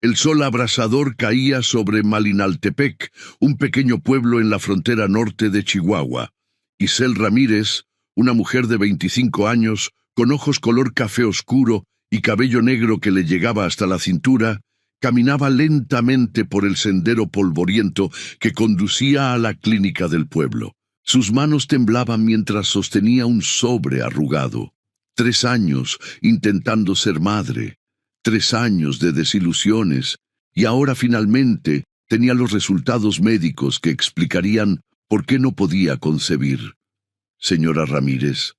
El sol abrasador caía sobre Malinaltepec, un pequeño pueblo en la frontera norte de Chihuahua. Isel Ramírez, una mujer de 25 años, con ojos color café oscuro y cabello negro que le llegaba hasta la cintura, caminaba lentamente por el sendero polvoriento que conducía a la clínica del pueblo. Sus manos temblaban mientras sostenía un sobre arrugado. 3 años intentando ser madre. 3 años de desilusiones, y ahora finalmente tenía los resultados médicos que explicarían por qué no podía concebir. Señora Ramírez,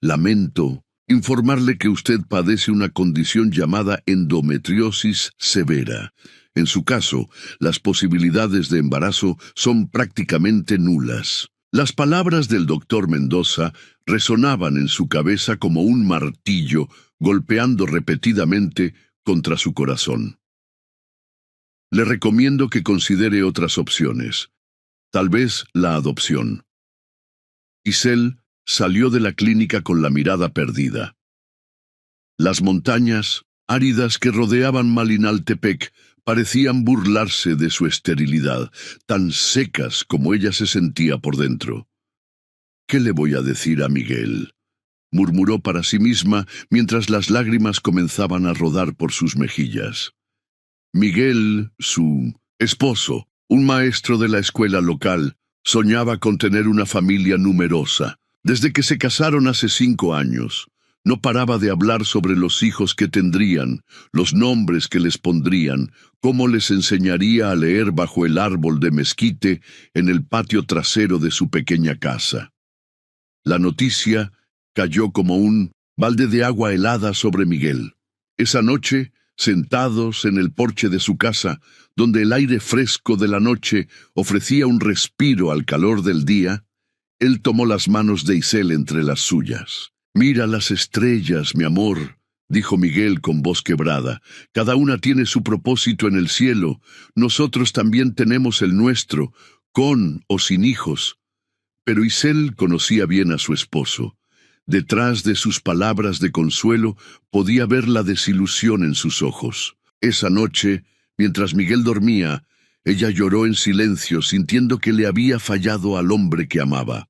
lamento informarle que usted padece una condición llamada endometriosis severa. En su caso, las posibilidades de embarazo son prácticamente nulas. Las palabras del doctor Mendoza resonaban en su cabeza como un martillo golpeando repetidamente contra su corazón. Le recomiendo que considere otras opciones, tal vez la adopción. Isel salió de la clínica con la mirada perdida. Las montañas áridas que rodeaban Malinaltepec parecían burlarse de su esterilidad, tan secas como ella se sentía por dentro. ¿Qué le voy a decir a Miguel?, murmuró para sí misma mientras las lágrimas comenzaban a rodar por sus mejillas. Miguel, su esposo, un maestro de la escuela local, soñaba con tener una familia numerosa. Desde que se casaron hace 5 años, no paraba de hablar sobre los hijos que tendrían, los nombres que les pondrían, cómo les enseñaría a leer bajo el árbol de mezquite en el patio trasero de su pequeña casa. La noticia cayó como un balde de agua helada sobre Miguel. Esa noche, sentados en el porche de su casa, donde el aire fresco de la noche ofrecía un respiro al calor del día, él tomó las manos de Isel entre las suyas. «Mira las estrellas, mi amor», dijo Miguel con voz quebrada. «Cada una tiene su propósito en el cielo. Nosotros también tenemos el nuestro, con o sin hijos». Pero Isel conocía bien a su esposo. Detrás de sus palabras de consuelo podía ver la desilusión en sus ojos. Esa noche, mientras Miguel dormía, ella lloró en silencio, sintiendo que le había fallado al hombre que amaba.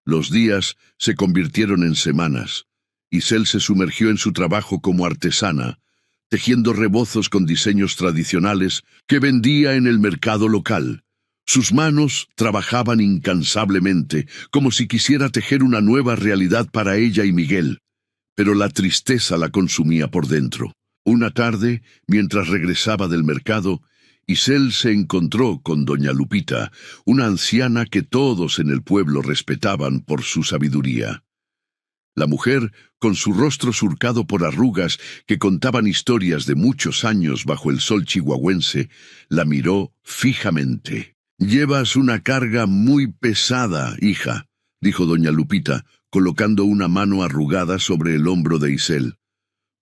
Los días se convirtieron en semanas. Isel se sumergió en su trabajo como artesana, tejiendo rebozos con diseños tradicionales que vendía en el mercado local. Sus manos trabajaban incansablemente, como si quisiera tejer una nueva realidad para ella y Miguel, pero la tristeza la consumía por dentro. Una tarde, mientras regresaba del mercado, Isel se encontró con doña Lupita, una anciana que todos en el pueblo respetaban por su sabiduría. La mujer, con su rostro surcado por arrugas que contaban historias de muchos años bajo el sol chihuahuense, la miró fijamente. «Llevas una carga muy pesada, hija», dijo doña Lupita, colocando una mano arrugada sobre el hombro de Isel.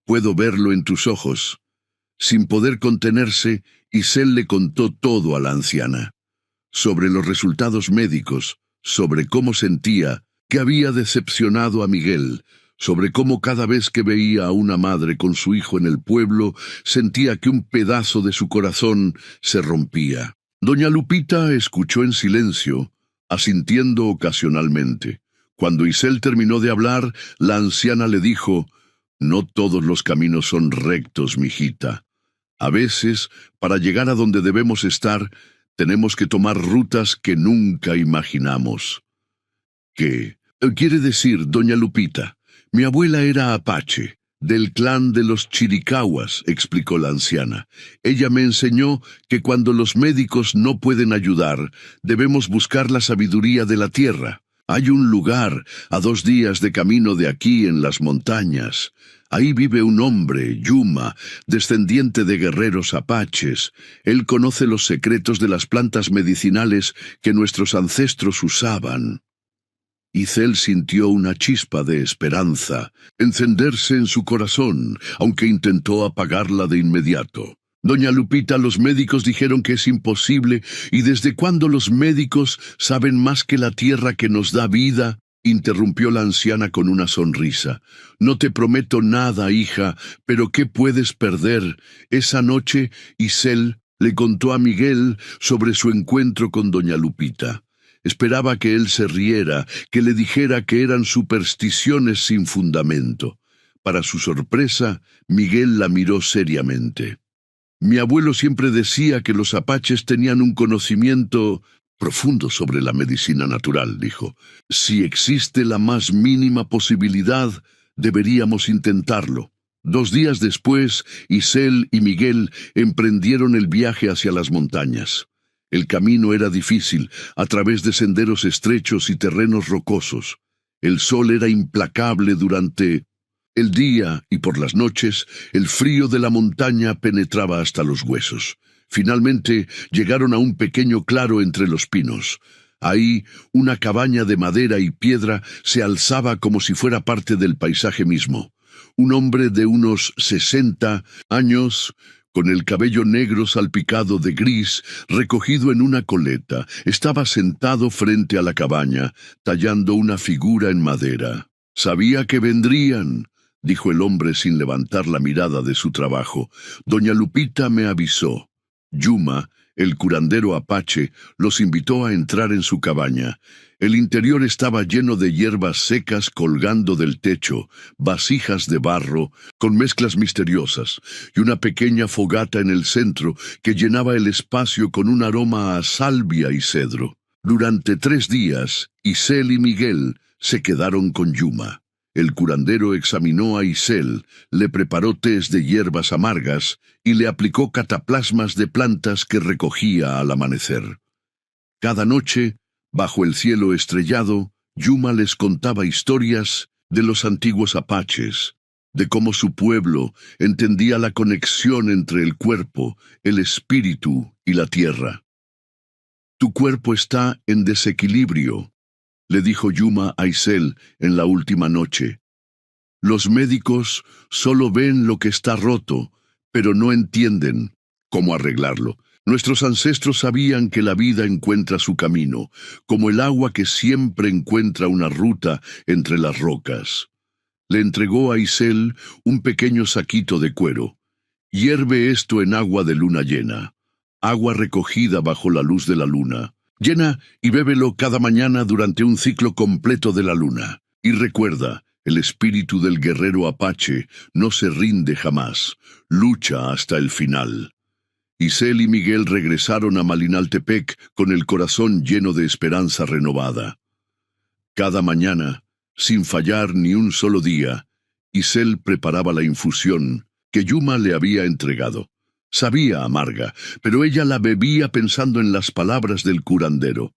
«Puedo verlo en tus ojos». Sin poder contenerse, Isel le contó todo a la anciana. Sobre los resultados médicos, sobre cómo sentía, que había decepcionado a Miguel, sobre cómo cada vez que veía a una madre con su hijo en el pueblo, sentía que un pedazo de su corazón se rompía. Doña Lupita escuchó en silencio, asintiendo ocasionalmente. Cuando Isel terminó de hablar, la anciana le dijo: «No todos los caminos son rectos, mijita. A veces, para llegar a donde debemos estar, tenemos que tomar rutas que nunca imaginamos». «¿Qué quiere decir, doña Lupita? Mi abuela era apache, del clan de los Chiricahuas», explicó la anciana. «Ella me enseñó que cuando los médicos no pueden ayudar, debemos buscar la sabiduría de la tierra. Hay un lugar a 2 días de camino de aquí en las montañas. Ahí vive un hombre, Yuma, descendiente de guerreros apaches. Él conoce los secretos de las plantas medicinales que nuestros ancestros usaban». Isel sintió una chispa de esperanza encenderse en su corazón, aunque intentó apagarla de inmediato. «Doña Lupita, los médicos dijeron que es imposible, y ¿desde cuándo los médicos saben más que la tierra que nos da vida?» interrumpió la anciana con una sonrisa. No te prometo nada, hija, pero ¿qué puedes perder? Esa noche, Isel le contó a Miguel sobre su encuentro con doña Lupita. Esperaba que él se riera, que le dijera que eran supersticiones sin fundamento. Para su sorpresa, Miguel la miró seriamente. Mi abuelo siempre decía que los apaches tenían un conocimiento profundo sobre la medicina natural, dijo. Si existe la más mínima posibilidad, deberíamos intentarlo. 2 días después, Isel y Miguel emprendieron el viaje hacia las montañas. El camino era difícil, a través de senderos estrechos y terrenos rocosos. El sol era implacable durante el día y por las noches, el frío de la montaña penetraba hasta los huesos. Finalmente, llegaron a un pequeño claro entre los pinos. Ahí, una cabaña de madera y piedra se alzaba como si fuera parte del paisaje mismo. Un hombre de unos 60 años, con el cabello negro salpicado de gris, recogido en una coleta, estaba sentado frente a la cabaña, tallando una figura en madera. «Sabía que vendrían», dijo el hombre sin levantar la mirada de su trabajo. «Doña Lupita me avisó». Yuma, el curandero apache, los invitó a entrar en su cabaña. El interior estaba lleno de hierbas secas colgando del techo, vasijas de barro con mezclas misteriosas y una pequeña fogata en el centro que llenaba el espacio con un aroma a salvia y cedro. Durante 3 días, Isel y Miguel se quedaron con Yuma. El curandero examinó a Isel, le preparó tés de hierbas amargas y le aplicó cataplasmas de plantas que recogía al amanecer. Cada noche, bajo el cielo estrellado, Yuma les contaba historias de los antiguos apaches, de cómo su pueblo entendía la conexión entre el cuerpo, el espíritu y la tierra. «Tu cuerpo está en desequilibrio», le dijo Yuma a Isel en la última noche. «Los médicos solo ven lo que está roto, pero no entienden cómo arreglarlo. Nuestros ancestros sabían que la vida encuentra su camino, como el agua que siempre encuentra una ruta entre las rocas». Le entregó a Isel un pequeño saquito de cuero. «Hierve esto en agua de luna llena, agua recogida bajo la luz de la luna. Llena y bébelo cada mañana durante un ciclo completo de la luna. Y recuerda, el espíritu del guerrero apache no se rinde jamás, lucha hasta el final». Isel y Miguel regresaron a Malinaltepec con el corazón lleno de esperanza renovada. Cada mañana, sin fallar ni un solo día, Isel preparaba la infusión que Yuma le había entregado. Sabía amarga, pero ella la bebía pensando en las palabras del curandero.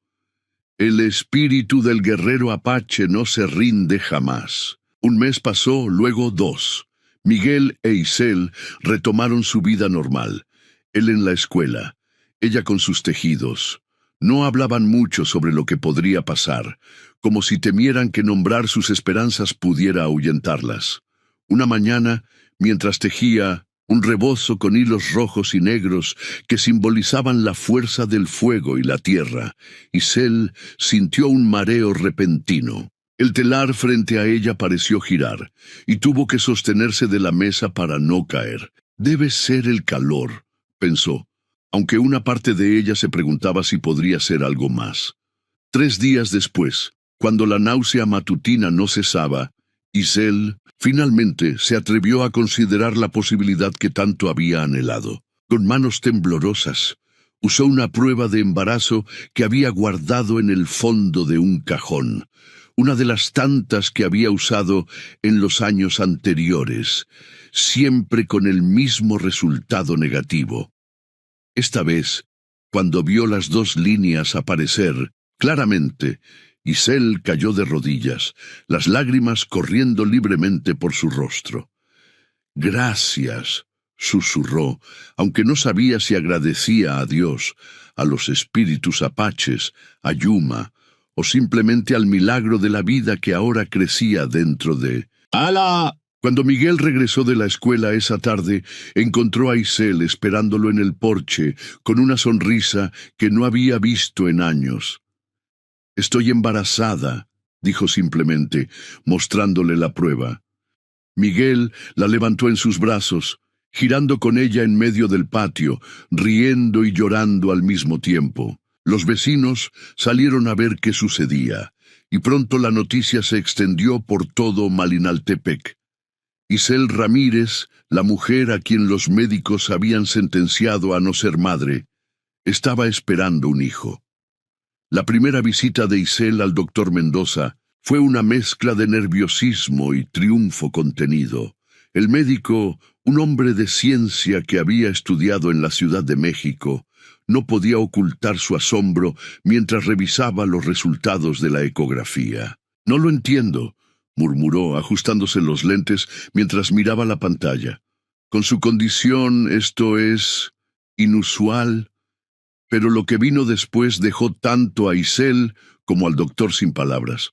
El espíritu del guerrero apache no se rinde jamás. 1 mes pasó, luego 2. Miguel e Isel retomaron su vida normal. Él en la escuela, ella con sus tejidos. No hablaban mucho sobre lo que podría pasar, como si temieran que nombrar sus esperanzas pudiera ahuyentarlas. Una mañana, mientras tejía un rebozo con hilos rojos y negros que simbolizaban la fuerza del fuego y la tierra, Isel sintió un mareo repentino. El telar frente a ella pareció girar, y tuvo que sostenerse de la mesa para no caer. «Debe ser el calor», pensó, aunque una parte de ella se preguntaba si podría ser algo más. 3 días después, cuando la náusea matutina no cesaba, Isel finalmente se atrevió a considerar la posibilidad que tanto había anhelado. Con manos temblorosas, usó una prueba de embarazo que había guardado en el fondo de un cajón, una de las tantas que había usado en los años anteriores, siempre con el mismo resultado negativo. Esta vez, cuando vio las 2 líneas aparecer claramente, Isel cayó de rodillas, las lágrimas corriendo libremente por su rostro. «Gracias», susurró, aunque no sabía si agradecía a Dios, a los espíritus apaches, a Yuma, o simplemente al milagro de la vida que ahora crecía dentro de «¡Ala!». Cuando Miguel regresó de la escuela esa tarde, encontró a Isel esperándolo en el porche, con una sonrisa que no había visto en años. «Estoy embarazada», dijo simplemente, mostrándole la prueba. Miguel la levantó en sus brazos, girando con ella en medio del patio, riendo y llorando al mismo tiempo. Los vecinos salieron a ver qué sucedía, y pronto la noticia se extendió por todo Malinaltepec. Isel Ramírez, la mujer a quien los médicos habían sentenciado a no ser madre, estaba esperando un hijo. La primera visita de Isel al doctor Mendoza fue una mezcla de nerviosismo y triunfo contenido. El médico, un hombre de ciencia que había estudiado en la Ciudad de México, no podía ocultar su asombro mientras revisaba los resultados de la ecografía. «No lo entiendo», murmuró, ajustándose los lentes mientras miraba la pantalla. «Con su condición esto es inusual». Pero lo que vino después dejó tanto a Isel como al doctor sin palabras.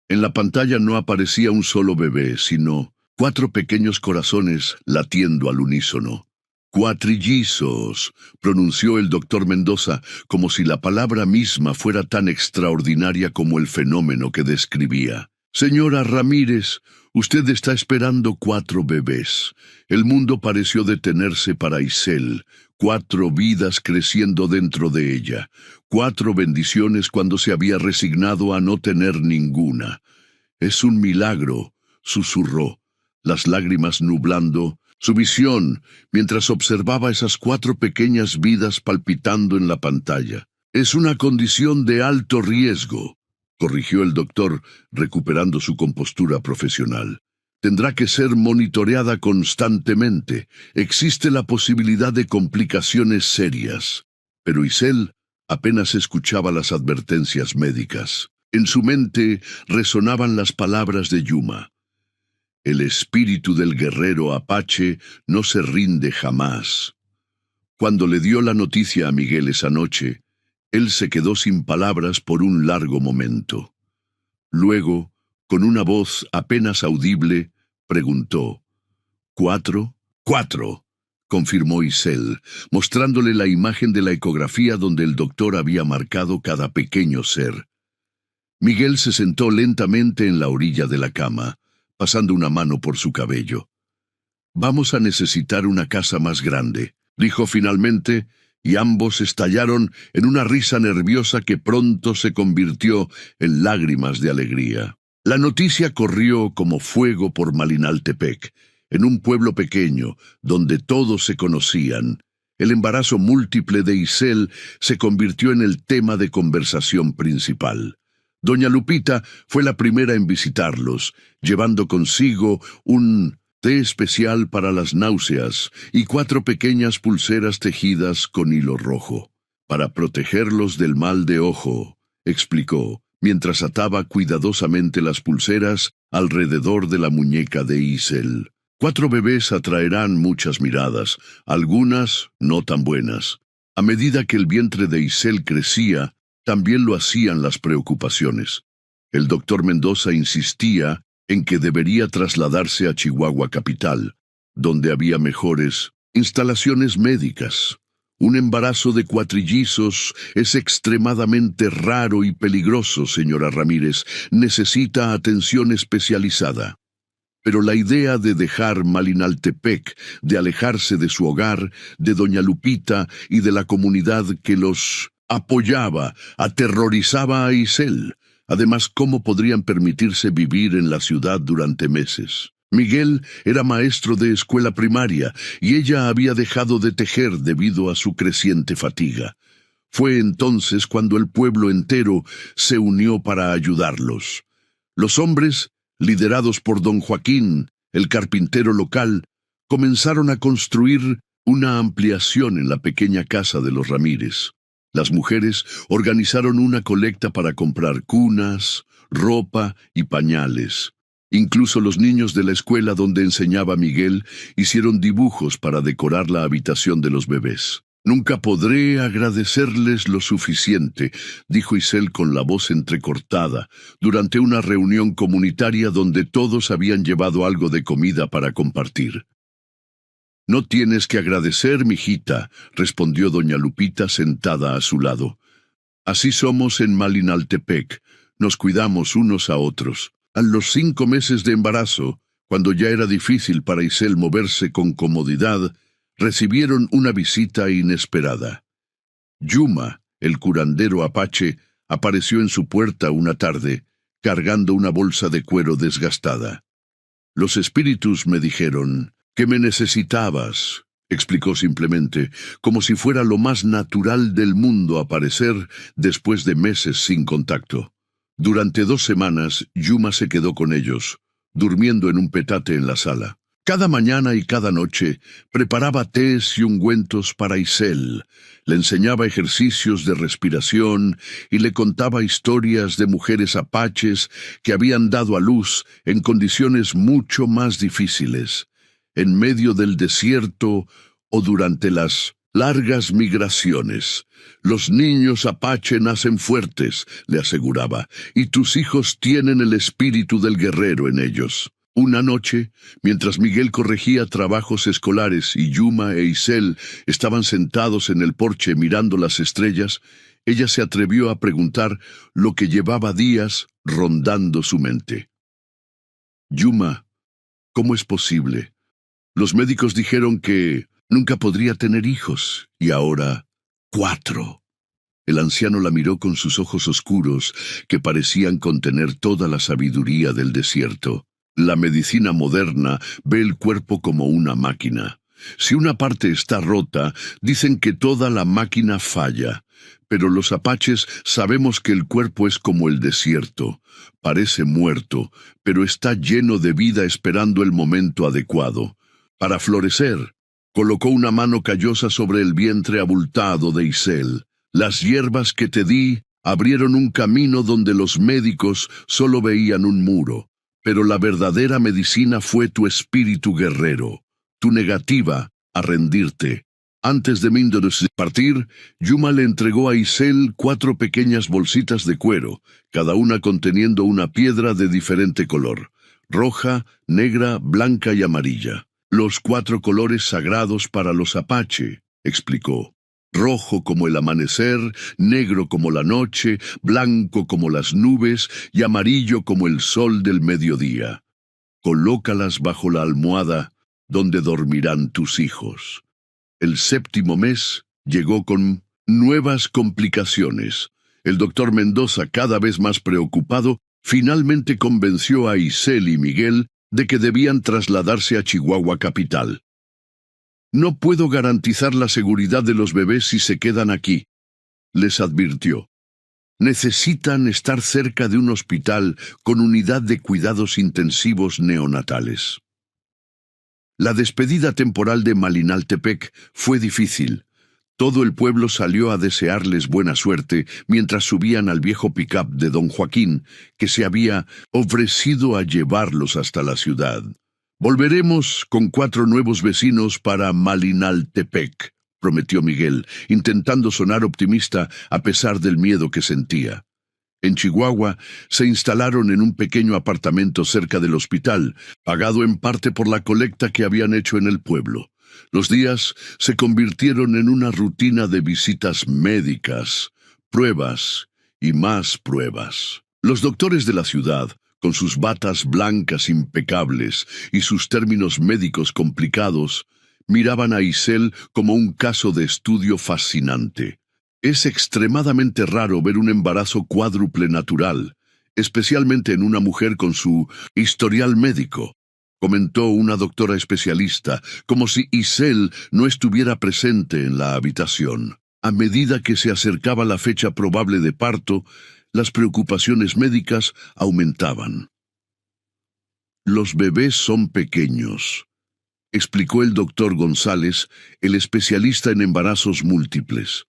En la pantalla no aparecía un solo bebé, sino 4 pequeños corazones latiendo al unísono. «Cuatrillizos», pronunció el doctor Mendoza, como si la palabra misma fuera tan extraordinaria como el fenómeno que describía. «Señora Ramírez, usted está esperando 4 bebés». El mundo pareció detenerse para Isel. 4 vidas creciendo dentro de ella. 4 bendiciones cuando se había resignado a no tener ninguna. «Es un milagro», susurró, las lágrimas nublando su visión mientras observaba esas 4 pequeñas vidas palpitando en la pantalla. «Es una condición de alto riesgo», corrigió el doctor, recuperando su compostura profesional. «Tendrá que ser monitoreada constantemente. Existe la posibilidad de complicaciones serias». Pero Isel apenas escuchaba las advertencias médicas. En su mente resonaban las palabras de Yuma. «El espíritu del guerrero apache no se rinde jamás». Cuando le dio la noticia a Miguel esa noche, él se quedó sin palabras por un largo momento. Luego, con una voz apenas audible, preguntó: «¿4?» «4», confirmó Isel, mostrándole la imagen de la ecografía donde el doctor había marcado cada pequeño ser. Miguel se sentó lentamente en la orilla de la cama, pasando una mano por su cabello. «Vamos a necesitar una casa más grande», dijo finalmente, y ambos estallaron en una risa nerviosa que pronto se convirtió en lágrimas de alegría. La noticia corrió como fuego por Malinaltepec, en un pueblo pequeño donde todos se conocían. El embarazo múltiple de Isel se convirtió en el tema de conversación principal. Doña Lupita fue la primera en visitarlos, llevando consigo un té especial para las náuseas y 4 pequeñas pulseras tejidas con hilo rojo. «Para protegerlos del mal de ojo», explicó, mientras ataba cuidadosamente las pulseras alrededor de la muñeca de Isel. «4 bebés atraerán muchas miradas, algunas no tan buenas. A medida que el vientre de Isel crecía, también lo hacían las preocupaciones. El doctor Mendoza insistía en que debería trasladarse a Chihuahua capital, donde había mejores instalaciones médicas. Un embarazo de cuatrillizos es extremadamente raro y peligroso, señora Ramírez. Necesita atención especializada. Pero la idea de dejar Malinaltepec, de alejarse de su hogar, de doña Lupita y de la comunidad que los apoyaba, aterrorizaba a Isel. Además, ¿cómo podrían permitirse vivir en la ciudad durante meses? Miguel era maestro de escuela primaria y ella había dejado de tejer debido a su creciente fatiga. Fue entonces cuando el pueblo entero se unió para ayudarlos. Los hombres, liderados por don Joaquín, el carpintero local, comenzaron a construir una ampliación en la pequeña casa de los Ramírez. Las mujeres organizaron una colecta para comprar cunas, ropa y pañales. Incluso los niños de la escuela donde enseñaba Miguel hicieron dibujos para decorar la habitación de los bebés. «Nunca podré agradecerles lo suficiente», dijo Isel con la voz entrecortada, durante una reunión comunitaria donde todos habían llevado algo de comida para compartir. «No tienes que agradecer, mijita», respondió doña Lupita sentada a su lado. «Así somos en Malinaltepec. Nos cuidamos unos a otros. A los 5 meses de embarazo, cuando ya era difícil para Isel moverse con comodidad, recibieron una visita inesperada. Yuma, el curandero apache, apareció en su puerta una tarde, cargando una bolsa de cuero desgastada. Los espíritus me dijeron que me necesitabas, explicó simplemente, como si fuera lo más natural del mundo aparecer después de meses sin contacto. Durante 2 semanas, Yuma se quedó con ellos, durmiendo en un petate en la sala. Cada mañana y cada noche preparaba tés y ungüentos para Isel, le enseñaba ejercicios de respiración y le contaba historias de mujeres apaches que habían dado a luz en condiciones mucho más difíciles, en medio del desierto o durante las largas migraciones. Los niños apache nacen fuertes, le aseguraba, y tus hijos tienen el espíritu del guerrero en ellos. Una noche, mientras Miguel corregía trabajos escolares y Yuma e Isel estaban sentados en el porche mirando las estrellas, ella se atrevió a preguntar lo que llevaba días rondando su mente. Yuma, ¿cómo es posible? Los médicos dijeron que nunca podría tener hijos, y ahora 4. El anciano la miró con sus ojos oscuros, que parecían contener toda la sabiduría del desierto. La medicina moderna ve el cuerpo como una máquina. Si una parte está rota, dicen que toda la máquina falla. Pero los apaches sabemos que el cuerpo es como el desierto. Parece muerto, pero está lleno de vida esperando el momento adecuado. Para florecer, colocó una mano callosa sobre el vientre abultado de Isel. Las hierbas que te di abrieron un camino donde los médicos solo veían un muro. Pero la verdadera medicina fue tu espíritu guerrero, tu negativa a rendirte. Antes de Mindorus partir, Yuma le entregó a Isel 4 pequeñas bolsitas de cuero, cada una conteniendo una piedra de diferente color: roja, negra, blanca y amarilla. Los 4 colores sagrados para los apache, explicó. Rojo como el amanecer, negro como la noche, blanco como las nubes y amarillo como el sol del mediodía. Colócalas bajo la almohada donde dormirán tus hijos. El 7º mes llegó con nuevas complicaciones. El doctor Mendoza, cada vez más preocupado, finalmente convenció a Isel y Miguel de que debían trasladarse a Chihuahua capital. No puedo garantizar la seguridad de los bebés si se quedan aquí, les advirtió. Necesitan estar cerca de un hospital con unidad de cuidados intensivos neonatales. La despedida temporal de Malinaltepec fue difícil. Todo el pueblo salió a desearles buena suerte mientras subían al viejo pick-up de don Joaquín, que se había ofrecido a llevarlos hasta la ciudad. Volveremos con 4 nuevos vecinos para Malinaltepec, prometió Miguel, intentando sonar optimista a pesar del miedo que sentía. En Chihuahua se instalaron en un pequeño apartamento cerca del hospital, pagado en parte por la colecta que habían hecho en el pueblo. Los días se convirtieron en una rutina de visitas médicas, pruebas y más pruebas. Los doctores de la ciudad, con sus batas blancas impecables y sus términos médicos complicados, miraban a Isel como un caso de estudio fascinante. Es extremadamente raro ver un embarazo cuádruple natural, especialmente en una mujer con su historial médico, comentó una doctora especialista, como si Isel no estuviera presente en la habitación. A medida que se acercaba la fecha probable de parto, las preocupaciones médicas aumentaban. Los bebés son pequeños, explicó el doctor González, el especialista en embarazos múltiples.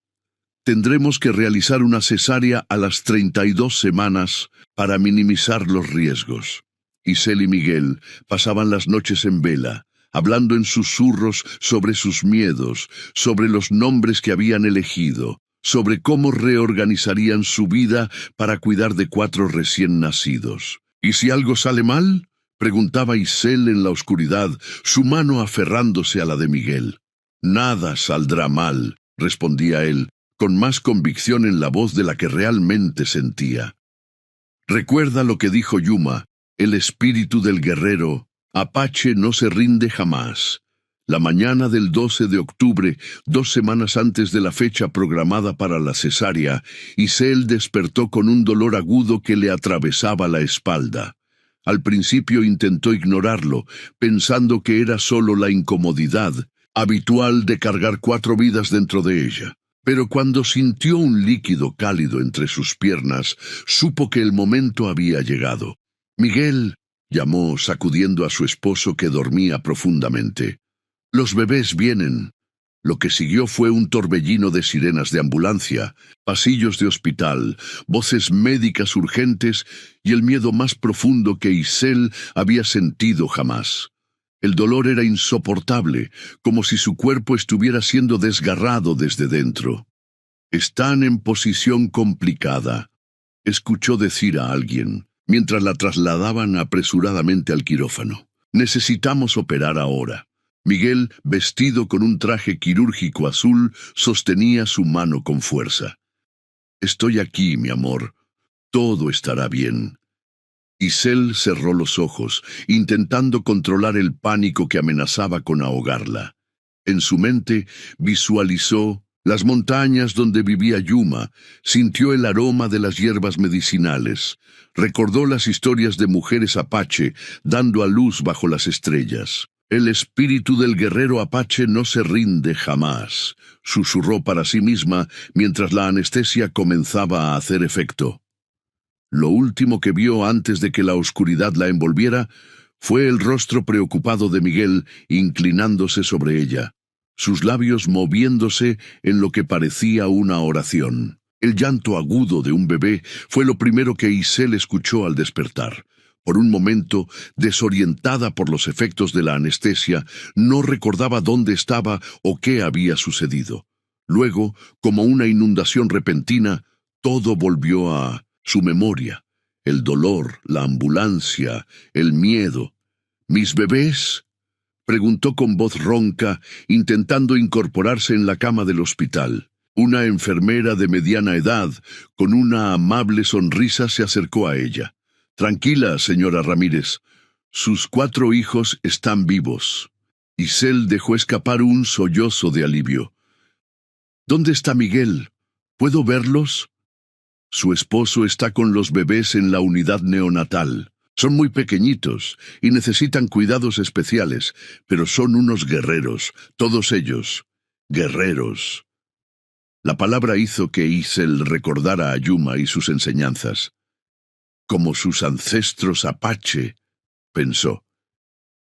Tendremos que realizar una cesárea a las 32 semanas para minimizar los riesgos. Isel y Miguel pasaban las noches en vela, hablando en susurros sobre sus miedos, sobre los nombres que habían elegido, sobre cómo reorganizarían su vida para cuidar de 4 recién nacidos. ¿Y si algo sale mal?, preguntaba Isel en la oscuridad, su mano aferrándose a la de Miguel. Nada saldrá mal, respondía él, con más convicción en la voz de la que realmente sentía. Recuerda lo que dijo Yuma, el espíritu del guerrero Apache no se rinde jamás. La mañana del 12 de octubre, 2 semanas antes de la fecha programada para la cesárea, Isel despertó con un dolor agudo que le atravesaba la espalda. Al principio intentó ignorarlo, pensando que era solo la incomodidad habitual de cargar 4 vidas dentro de ella. Pero cuando sintió un líquido cálido entre sus piernas, supo que el momento había llegado. «Miguel», llamó sacudiendo a su esposo que dormía profundamente. «Los bebés vienen». Lo que siguió fue un torbellino de sirenas de ambulancia, pasillos de hospital, voces médicas urgentes y el miedo más profundo que Isel había sentido jamás. El dolor era insoportable, como si su cuerpo estuviera siendo desgarrado desde dentro. «Están en posición complicada», escuchó decir a alguien, mientras la trasladaban apresuradamente al quirófano. «Necesitamos operar ahora». Miguel, vestido con un traje quirúrgico azul, sostenía su mano con fuerza. «Estoy aquí, mi amor. Todo estará bien». Isel cerró los ojos, intentando controlar el pánico que amenazaba con ahogarla. En su mente visualizó las montañas donde vivía Yuma, sintió el aroma de las hierbas medicinales, recordó las historias de mujeres apache dando a luz bajo las estrellas. «El espíritu del guerrero apache no se rinde jamás», susurró para sí misma mientras la anestesia comenzaba a hacer efecto. Lo último que vio antes de que la oscuridad la envolviera fue el rostro preocupado de Miguel inclinándose sobre ella, sus labios moviéndose en lo que parecía una oración. El llanto agudo de un bebé fue lo primero que Isel escuchó al despertar. Por un momento, desorientada por los efectos de la anestesia, no recordaba dónde estaba o qué había sucedido. Luego, como una inundación repentina, todo volvió a su memoria. El dolor, la ambulancia, el miedo. «¿Mis bebés?», preguntó con voz ronca, intentando incorporarse en la cama del hospital. Una enfermera de mediana edad, con una amable sonrisa, se acercó a ella. «Tranquila, señora Ramírez. Sus 4 hijos están vivos». Isel dejó escapar un sollozo de alivio. «¿Dónde está Miguel? ¿Puedo verlos?» «Su esposo está con los bebés en la unidad neonatal. Son muy pequeñitos y necesitan cuidados especiales, pero son unos guerreros, todos ellos. Guerreros». La palabra hizo que Isel recordara a Yuma y sus enseñanzas. «Como sus ancestros apache», pensó.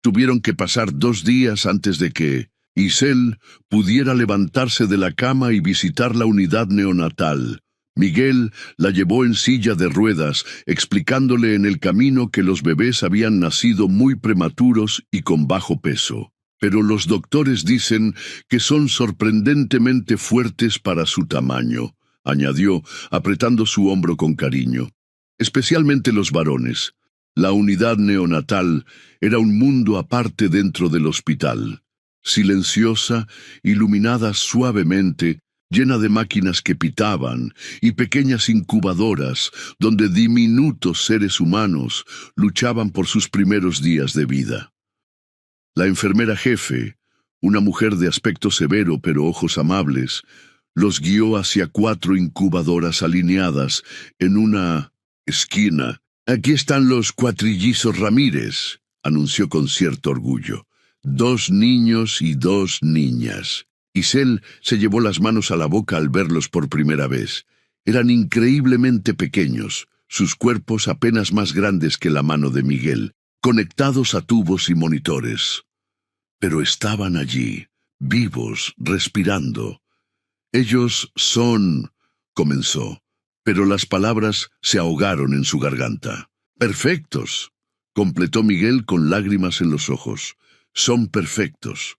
Tuvieron que pasar 2 días antes de que Isel pudiera levantarse de la cama y visitar la unidad neonatal. Miguel la llevó en silla de ruedas, explicándole en el camino que los bebés habían nacido muy prematuros y con bajo peso. «Pero los doctores dicen que son sorprendentemente fuertes para su tamaño», añadió, apretando su hombro con cariño. «Especialmente los varones». La unidad neonatal era un mundo aparte dentro del hospital. Silenciosa, iluminada suavemente, llena de máquinas que pitaban y pequeñas incubadoras donde diminutos seres humanos luchaban por sus primeros días de vida. La enfermera jefe, una mujer de aspecto severo pero ojos amables, los guió hacia 4 incubadoras alineadas en una esquina. «Aquí están los cuatrillizos Ramírez», anunció con cierto orgullo. 2 niños y 2 niñas. Isel se llevó las manos a la boca al verlos por primera vez. Eran increíblemente pequeños, sus cuerpos apenas más grandes que la mano de Miguel, conectados a tubos y monitores. Pero estaban allí, vivos, respirando. «Ellos son», comenzó, pero las palabras se ahogaron en su garganta. «Perfectos», completó Miguel con lágrimas en los ojos. «Son perfectos».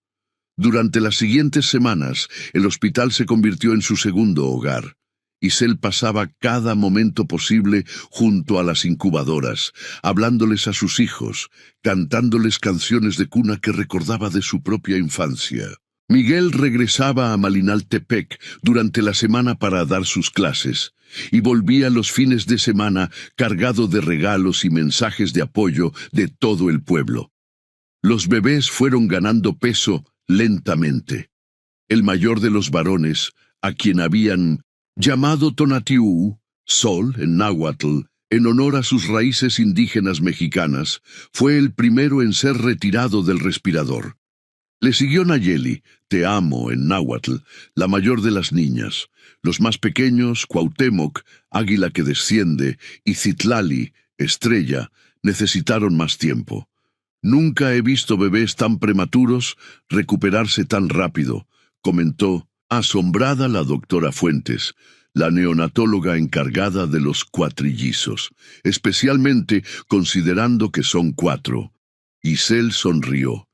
Durante las siguientes semanas, el hospital se convirtió en su segundo hogar. Isel pasaba cada momento posible junto a las incubadoras, hablándoles a sus hijos, cantándoles canciones de cuna que recordaba de su propia infancia. Miguel regresaba a Malinaltepec durante la semana para dar sus clases y volvía los fines de semana cargado de regalos y mensajes de apoyo de todo el pueblo. Los bebés fueron ganando peso lentamente. El mayor de los varones, a quien habían llamado Tonatiuh, Sol en náhuatl, en honor a sus raíces indígenas mexicanas, fue el primero en ser retirado del respirador. Le siguió Nayeli, Te amo en náhuatl, la mayor de las niñas. Los más pequeños, Cuauhtémoc, Águila que desciende, y Citlali, Estrella, necesitaron más tiempo. Nunca he visto bebés tan prematuros recuperarse tan rápido, comentó, asombrada la doctora Fuentes, la neonatóloga encargada de los cuatrillizos, especialmente considerando que son 4. Isel sonrió,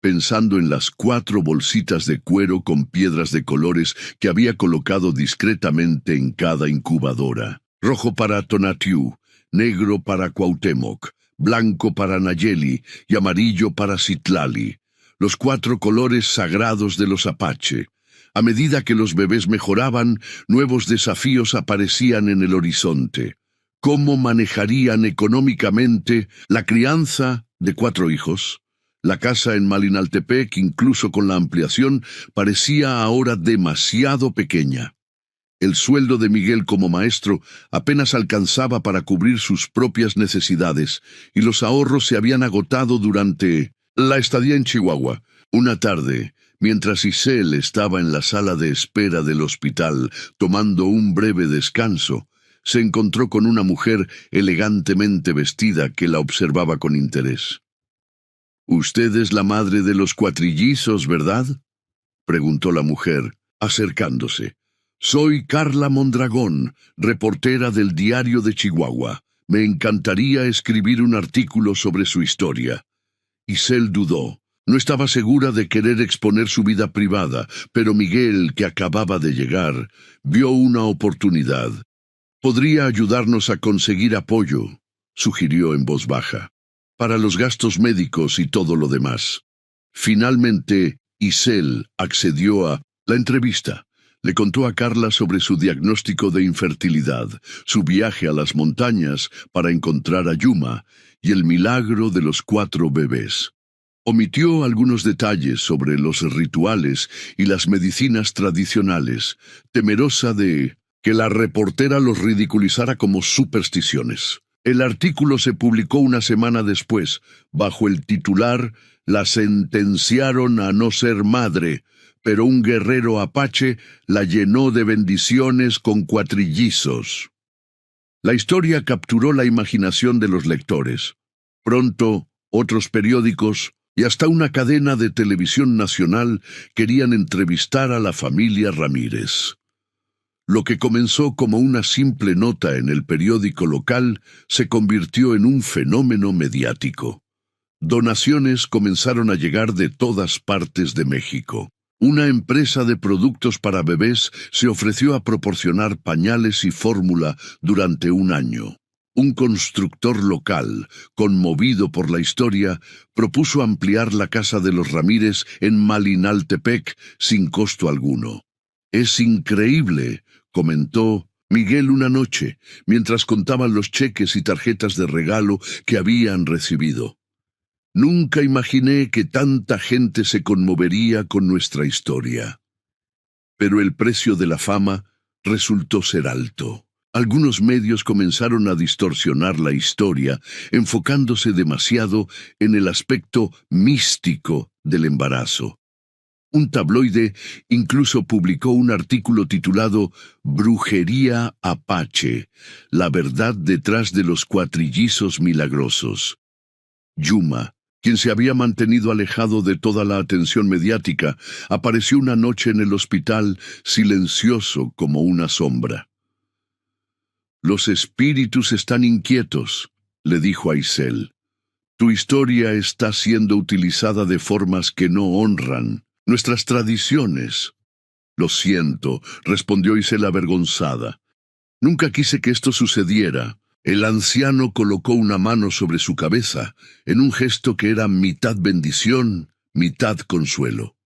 pensando en las 4 bolsitas de cuero con piedras de colores que había colocado discretamente en cada incubadora. Rojo para Tonatiuh, negro para Cuauhtémoc, blanco para Nayeli y amarillo para Citlali, los 4 colores sagrados de los Apache. A medida que los bebés mejoraban, nuevos desafíos aparecían en el horizonte. ¿Cómo manejarían económicamente la crianza de 4 hijos? La casa en Malinaltepec, incluso con la ampliación, parecía ahora demasiado pequeña. El sueldo de Miguel como maestro apenas alcanzaba para cubrir sus propias necesidades, y los ahorros se habían agotado durante la estadía en Chihuahua. Una tarde, mientras Isel estaba en la sala de espera del hospital tomando un breve descanso, se encontró con una mujer elegantemente vestida que la observaba con interés. «Usted es la madre de los cuatrillizos, ¿verdad?», preguntó la mujer, acercándose. «Soy Carla Mondragón, reportera del Diario de Chihuahua. Me encantaría escribir un artículo sobre su historia». Isel dudó. No estaba segura de querer exponer su vida privada, pero Miguel, que acababa de llegar, vio una oportunidad. «Podría ayudarnos a conseguir apoyo», sugirió en voz baja, «para los gastos médicos y todo lo demás». Finalmente, Isel accedió a la entrevista. Le contó a Carla sobre su diagnóstico de infertilidad, su viaje a las montañas para encontrar a Yuma y el milagro de los 4 bebés. Omitió algunos detalles sobre los rituales y las medicinas tradicionales, temerosa de que la reportera los ridiculizara como supersticiones. El artículo se publicó una semana después, bajo el titular «La sentenciaron a no ser madre, pero un guerrero apache la llenó de bendiciones con cuatrillizos». La historia capturó la imaginación de los lectores. Pronto, otros periódicos y hasta una cadena de televisión nacional querían entrevistar a la familia Ramírez. Lo que comenzó como una simple nota en el periódico local se convirtió en un fenómeno mediático. Donaciones comenzaron a llegar de todas partes de México. Una empresa de productos para bebés se ofreció a proporcionar pañales y fórmula durante un año. Un constructor local, conmovido por la historia, propuso ampliar la casa de los Ramírez en Malinaltepec sin costo alguno. «Es increíble», comentó Miguel una noche, mientras contaban los cheques y tarjetas de regalo que habían recibido. «Nunca imaginé que tanta gente se conmovería con nuestra historia». Pero el precio de la fama resultó ser alto. Algunos medios comenzaron a distorsionar la historia, enfocándose demasiado en el aspecto místico del embarazo. Un tabloide incluso publicó un artículo titulado «Brujería Apache, la verdad detrás de los cuatrillizos milagrosos». Yuma, quien se había mantenido alejado de toda la atención mediática, apareció una noche en el hospital silencioso como una sombra. «Los espíritus están inquietos», le dijo a Isel. «Tu historia está siendo utilizada de formas que no honran nuestras tradiciones». «Lo siento», respondió Isel avergonzada. «Nunca quise que esto sucediera». El anciano colocó una mano sobre su cabeza, en un gesto que era mitad bendición, mitad consuelo.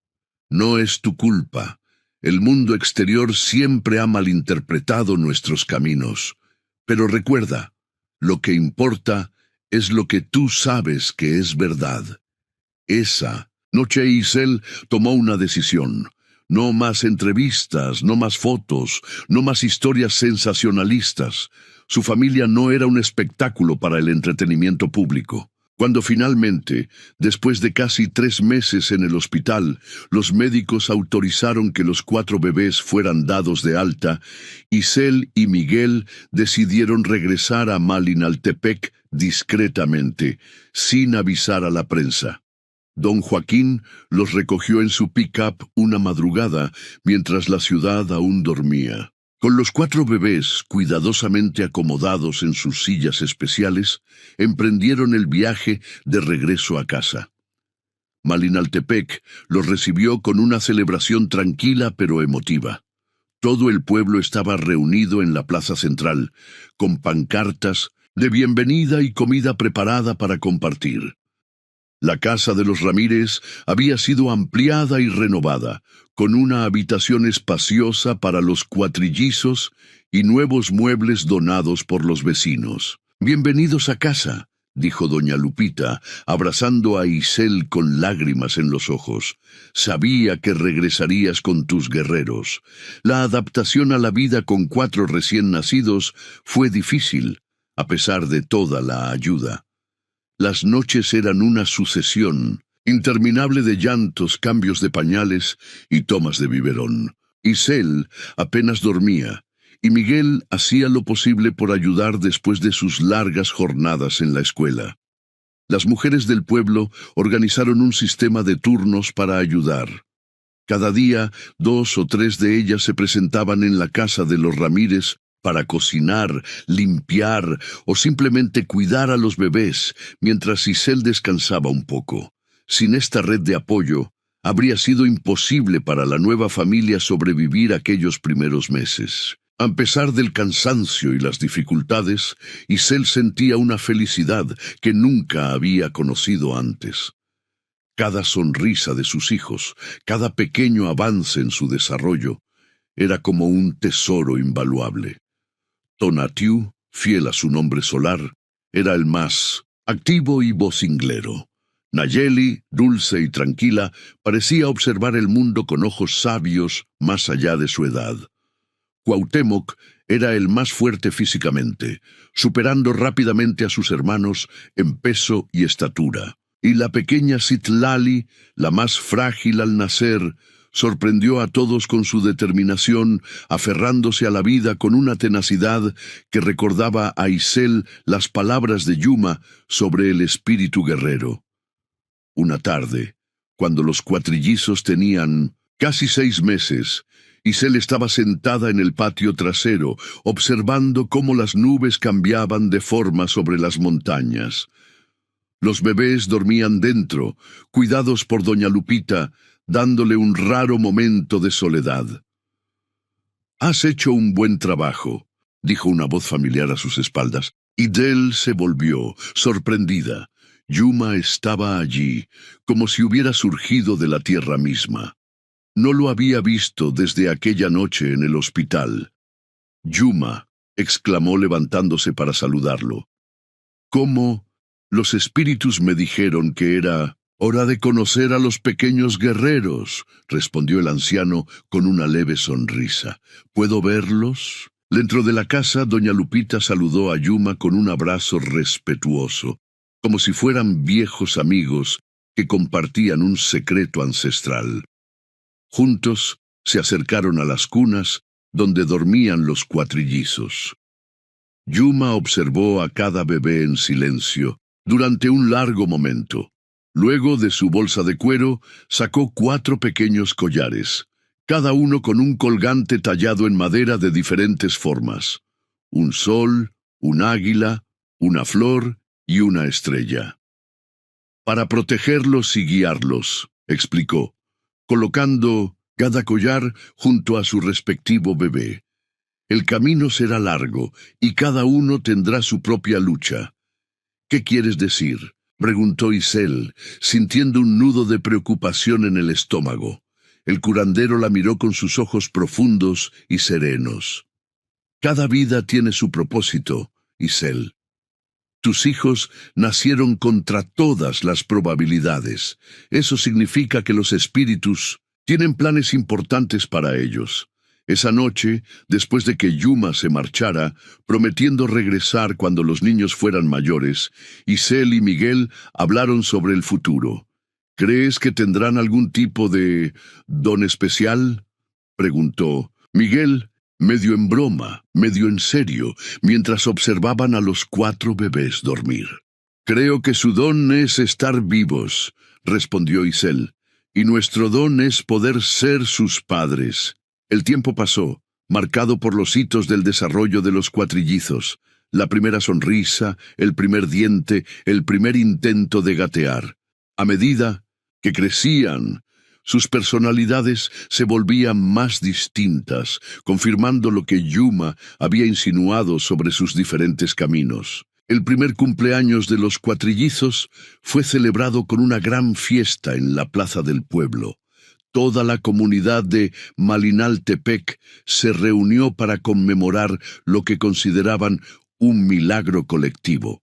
No es tu culpa. El mundo exterior siempre ha malinterpretado nuestros caminos. Pero recuerda, lo que importa es lo que tú sabes que es verdad. Esa noche Isel tomó una decisión. No más entrevistas, no más fotos, no más historias sensacionalistas. Su familia no era un espectáculo para el entretenimiento público. Cuando finalmente, después de casi 3 meses en el hospital, los médicos autorizaron que los 4 bebés fueran dados de alta, Isel y Miguel decidieron regresar a Malinaltepec discretamente, sin avisar a la prensa. Don Joaquín los recogió en su pick-up una madrugada, mientras la ciudad aún dormía. Con los 4 bebés cuidadosamente acomodados en sus sillas especiales, emprendieron el viaje de regreso a casa. Malinaltepec los recibió con una celebración tranquila pero emotiva. Todo el pueblo estaba reunido en la plaza central, con pancartas de bienvenida y comida preparada para compartir. La casa de los Ramírez había sido ampliada y renovada, con una habitación espaciosa para los cuatrillizos y nuevos muebles donados por los vecinos. «Bienvenidos a casa», dijo doña Lupita, abrazando a Isel con lágrimas en los ojos. «Sabía que regresarías con tus guerreros. La adaptación a la vida con 4 recién nacidos fue difícil, a pesar de toda la ayuda». Las noches eran una sucesión interminable de llantos, cambios de pañales y tomas de biberón. Isel apenas dormía, y Miguel hacía lo posible por ayudar después de sus largas jornadas en la escuela. Las mujeres del pueblo organizaron un sistema de turnos para ayudar. Cada día, 2 o 3 de ellas se presentaban en la casa de los Ramírez para cocinar, limpiar o simplemente cuidar a los bebés, mientras Isel descansaba un poco. Sin esta red de apoyo, habría sido imposible para la nueva familia sobrevivir aquellos primeros meses. A pesar del cansancio y las dificultades, Isel sentía una felicidad que nunca había conocido antes. Cada sonrisa de sus hijos, cada pequeño avance en su desarrollo, era como un tesoro invaluable. Tonatiuh, fiel a su nombre solar, era el más activo y vocinglero. Nayeli, dulce y tranquila, parecía observar el mundo con ojos sabios más allá de su edad. Cuauhtémoc era el más fuerte físicamente, superando rápidamente a sus hermanos en peso y estatura. Y la pequeña Citlali, la más frágil al nacer, sorprendió a todos con su determinación, aferrándose a la vida con una tenacidad que recordaba a Isel las palabras de Yuma sobre el espíritu guerrero. Una tarde, cuando los cuatrillizos tenían casi 6 meses, Isel estaba sentada en el patio trasero, observando cómo las nubes cambiaban de forma sobre las montañas. Los bebés dormían dentro, cuidados por doña Lupita, dándole un raro momento de soledad. «Has hecho un buen trabajo», dijo una voz familiar a sus espaldas, y Del se volvió, sorprendida. Yuma estaba allí, como si hubiera surgido de la tierra misma. No lo había visto desde aquella noche en el hospital. «Yuma», exclamó levantándose para saludarlo. «¿Cómo? Los espíritus me dijeron que era hora de conocer a los pequeños guerreros», respondió el anciano con una leve sonrisa. «¿Puedo verlos?» Dentro de la casa, doña Lupita saludó a Yuma con un abrazo respetuoso, como si fueran viejos amigos que compartían un secreto ancestral. Juntos se acercaron a las cunas donde dormían los cuatrillizos. Yuma observó a cada bebé en silencio durante un largo momento. Luego, de su bolsa de cuero, sacó 4 pequeños collares, cada uno con un colgante tallado en madera de diferentes formas: un sol, un águila, una flor y una estrella. «Para protegerlos y guiarlos», explicó, colocando cada collar junto a su respectivo bebé. «El camino será largo y cada uno tendrá su propia lucha». «¿Qué quieres decir?», preguntó Isel, sintiendo un nudo de preocupación en el estómago. El curandero la miró con sus ojos profundos y serenos. Cada vida tiene su propósito, Isel. Tus hijos nacieron contra todas las probabilidades. Eso significa que los espíritus tienen planes importantes para ellos. Esa noche, después de que Yuma se marchara, prometiendo regresar cuando los niños fueran mayores, Isel y Miguel hablaron sobre el futuro. ¿Crees que tendrán algún tipo de don especial?, preguntó. Miguel, medio en broma, medio en serio, mientras observaban a los 4 bebés dormir. Creo que su don es estar vivos, respondió Isel, y nuestro don es poder ser sus padres. El tiempo pasó, marcado por los hitos del desarrollo de los cuatrillizos, la primera sonrisa, el primer diente, el primer intento de gatear. A medida que crecían, sus personalidades se volvían más distintas, confirmando lo que Yuma había insinuado sobre sus diferentes caminos. El primer cumpleaños de los cuatrillizos fue celebrado con una gran fiesta en la plaza del pueblo. Toda la comunidad de Malinaltepec se reunió para conmemorar lo que consideraban un milagro colectivo.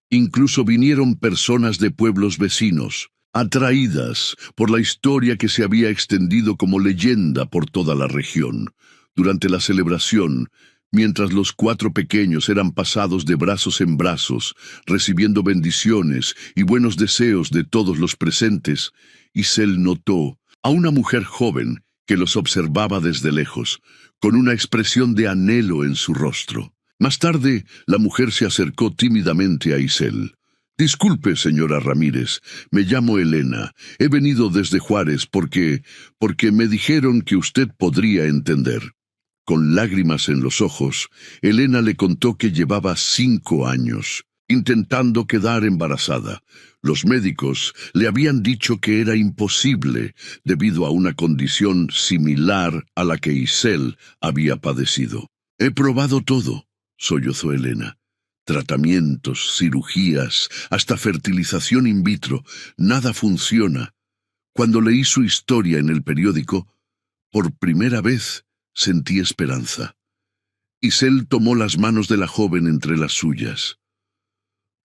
Incluso vinieron personas de pueblos vecinos, atraídas por la historia que se había extendido como leyenda por toda la región. Durante la celebración, mientras los 4 pequeños eran pasados de brazos en brazos, recibiendo bendiciones y buenos deseos de todos los presentes, Isel notó a una mujer joven que los observaba desde lejos, con una expresión de anhelo en su rostro. Más tarde, la mujer se acercó tímidamente a Isel. Disculpe, señora Ramírez, me llamo Elena. He venido desde Juárez porque me dijeron que usted podría entender. Con lágrimas en los ojos, Elena le contó que llevaba 5 años intentando quedar embarazada. Los médicos le habían dicho que era imposible debido a una condición similar a la que Isel había padecido. He probado todo, sollozó Elena. Tratamientos, cirugías, hasta fertilización in vitro. Nada funciona. Cuando leí su historia en el periódico, por primera vez sentí esperanza. Isel tomó las manos de la joven entre las suyas.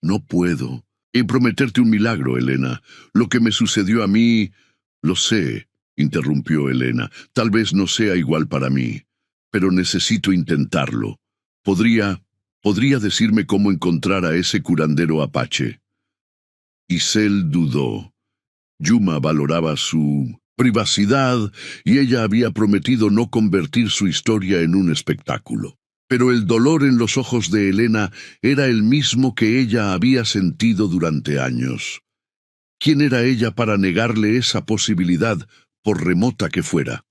No puedo prometerte un milagro, Elena. Lo que me sucedió a mí, lo sé, interrumpió Elena. Tal vez no sea igual para mí, pero necesito intentarlo. ¿Podría decirme cómo encontrar a ese curandero apache? Isel dudó. Yuma valoraba su privacidad y ella había prometido no convertir su historia en un espectáculo. Pero el dolor en los ojos de Elena era el mismo que ella había sentido durante años. ¿Quién era ella para negarle esa posibilidad, por remota que fuera?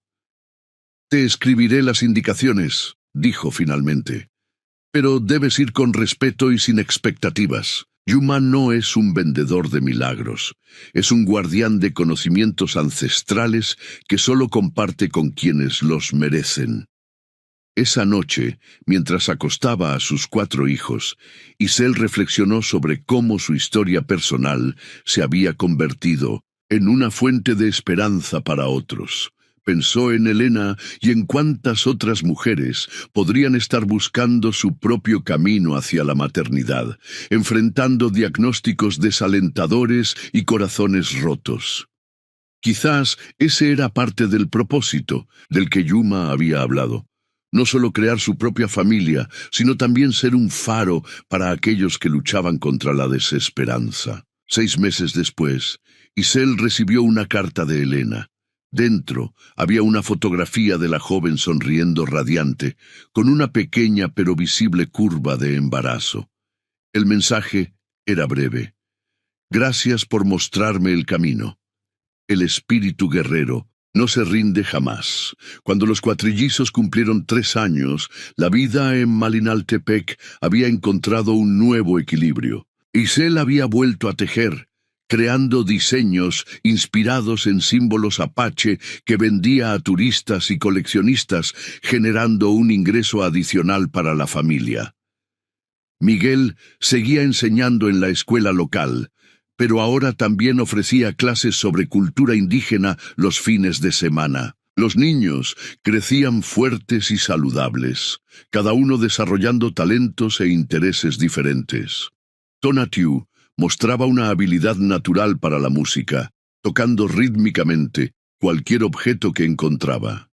Te escribiré las indicaciones, dijo finalmente. Pero debes ir con respeto y sin expectativas. Yuma no es un vendedor de milagros. Es un guardián de conocimientos ancestrales que solo comparte con quienes los merecen. Esa noche, mientras acostaba a sus 4 hijos, Isel reflexionó sobre cómo su historia personal se había convertido en una fuente de esperanza para otros. Pensó en Elena y en cuántas otras mujeres podrían estar buscando su propio camino hacia la maternidad, enfrentando diagnósticos desalentadores y corazones rotos. Quizás ese era parte del propósito del que Yuma había hablado. No solo crear su propia familia, sino también ser un faro para aquellos que luchaban contra la desesperanza. 6 meses después, Isel recibió una carta de Elena. Dentro había una fotografía de la joven sonriendo radiante, con una pequeña pero visible curva de embarazo. El mensaje era breve. Gracias por mostrarme el camino. El espíritu guerrero no se rinde jamás. Cuando los cuatrillizos cumplieron 3 años, la vida en Malinaltepec había encontrado un nuevo equilibrio. Isel había vuelto a tejer, creando diseños inspirados en símbolos apache que vendía a turistas y coleccionistas, generando un ingreso adicional para la familia. Miguel seguía enseñando en la escuela local, pero ahora también ofrecía clases sobre cultura indígena los fines de semana. Los niños crecían fuertes y saludables, cada uno desarrollando talentos e intereses diferentes. Tonatiuh mostraba una habilidad natural para la música, tocando rítmicamente cualquier objeto que encontraba.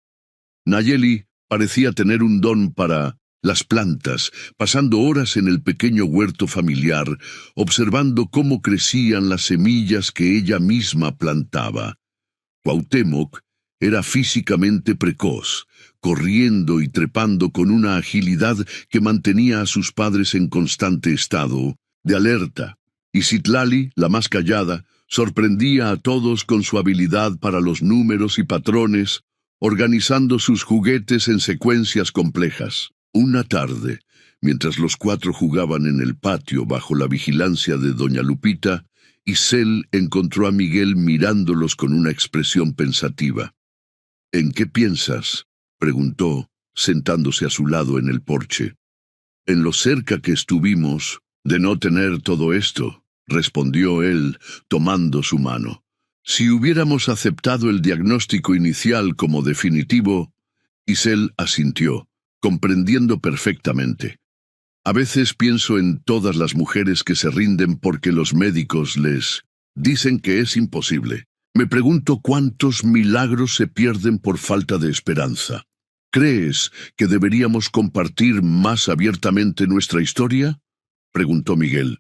Nayeli parecía tener un don para las plantas, pasando horas en el pequeño huerto familiar, observando cómo crecían las semillas que ella misma plantaba. Cuauhtémoc era físicamente precoz, corriendo y trepando con una agilidad que mantenía a sus padres en constante estado de alerta, y Citlali, la más callada, sorprendía a todos con su habilidad para los números y patrones, organizando sus juguetes en secuencias complejas. Una tarde, mientras los cuatro jugaban en el patio bajo la vigilancia de doña Lupita, Isel encontró a Miguel mirándolos con una expresión pensativa. «¿En qué piensas?», preguntó, sentándose a su lado en el porche. «En lo cerca que estuvimos de no tener todo esto», respondió él, tomando su mano. «Si hubiéramos aceptado el diagnóstico inicial como definitivo», Isel asintió, comprendiendo perfectamente. «A veces pienso en todas las mujeres que se rinden porque los médicos les dicen que es imposible. Me pregunto cuántos milagros se pierden por falta de esperanza. ¿Crees que deberíamos compartir más abiertamente nuestra historia?», preguntó Miguel.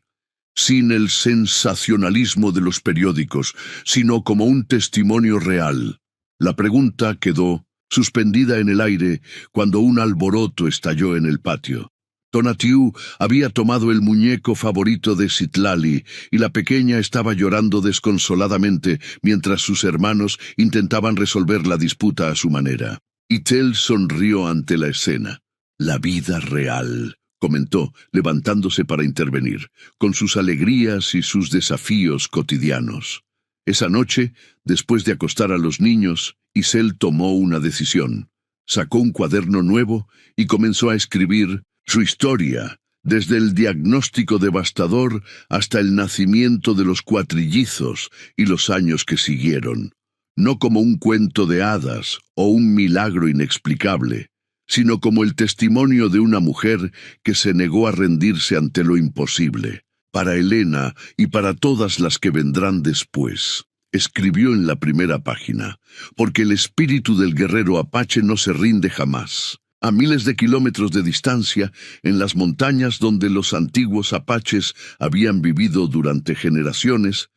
«Sin el sensacionalismo de los periódicos, sino como un testimonio real». La pregunta quedó suspendida en el aire cuando un alboroto estalló en el patio. Tonatiuh había tomado el muñeco favorito de Citlali y la pequeña estaba llorando desconsoladamente mientras sus hermanos intentaban resolver la disputa a su manera. Itzel sonrió ante la escena. «La vida real», comentó, levantándose para intervenir, con sus alegrías y sus desafíos cotidianos. Esa noche, después de acostar a los niños, Isel tomó una decisión. Sacó un cuaderno nuevo y comenzó a escribir su historia, desde el diagnóstico devastador hasta el nacimiento de los cuatrillizos y los años que siguieron. No como un cuento de hadas o un milagro inexplicable, sino como el testimonio de una mujer que se negó a rendirse ante lo imposible. Para Elena y para todas las que vendrán después. Escribió en la primera página, porque el espíritu del guerrero apache no se rinde jamás. A miles de kilómetros de distancia, en las montañas donde los antiguos apaches habían vivido durante generaciones,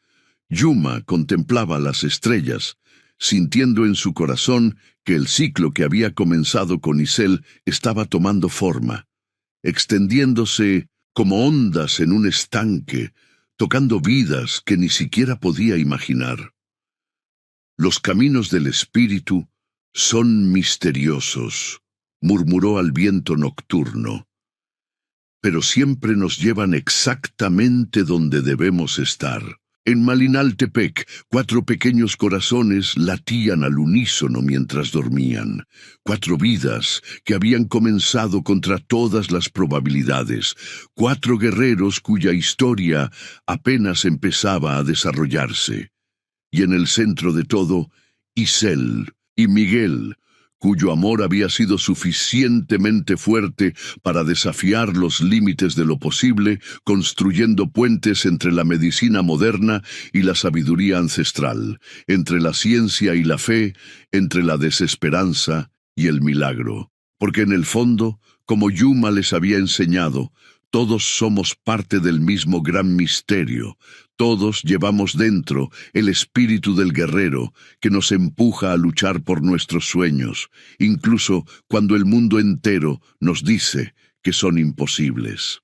Yuma contemplaba las estrellas, sintiendo en su corazón que el ciclo que había comenzado con Isel estaba tomando forma, extendiéndose como ondas en un estanque, tocando vidas que ni siquiera podía imaginar. «Los caminos del espíritu son misteriosos», murmuró al viento nocturno, «pero siempre nos llevan exactamente donde debemos estar». En Malinaltepec, 4 pequeños corazones latían al unísono mientras dormían. 4 vidas que habían comenzado contra todas las probabilidades. 4 guerreros cuya historia apenas empezaba a desarrollarse. Y en el centro de todo, Isel y Miguel, cuyo amor había sido suficientemente fuerte para desafiar los límites de lo posible, construyendo puentes entre la medicina moderna y la sabiduría ancestral, entre la ciencia y la fe, entre la desesperanza y el milagro. Porque en el fondo, como Yuma les había enseñado, todos somos parte del mismo gran misterio. Todos llevamos dentro el espíritu del guerrero que nos empuja a luchar por nuestros sueños, incluso cuando el mundo entero nos dice que son imposibles.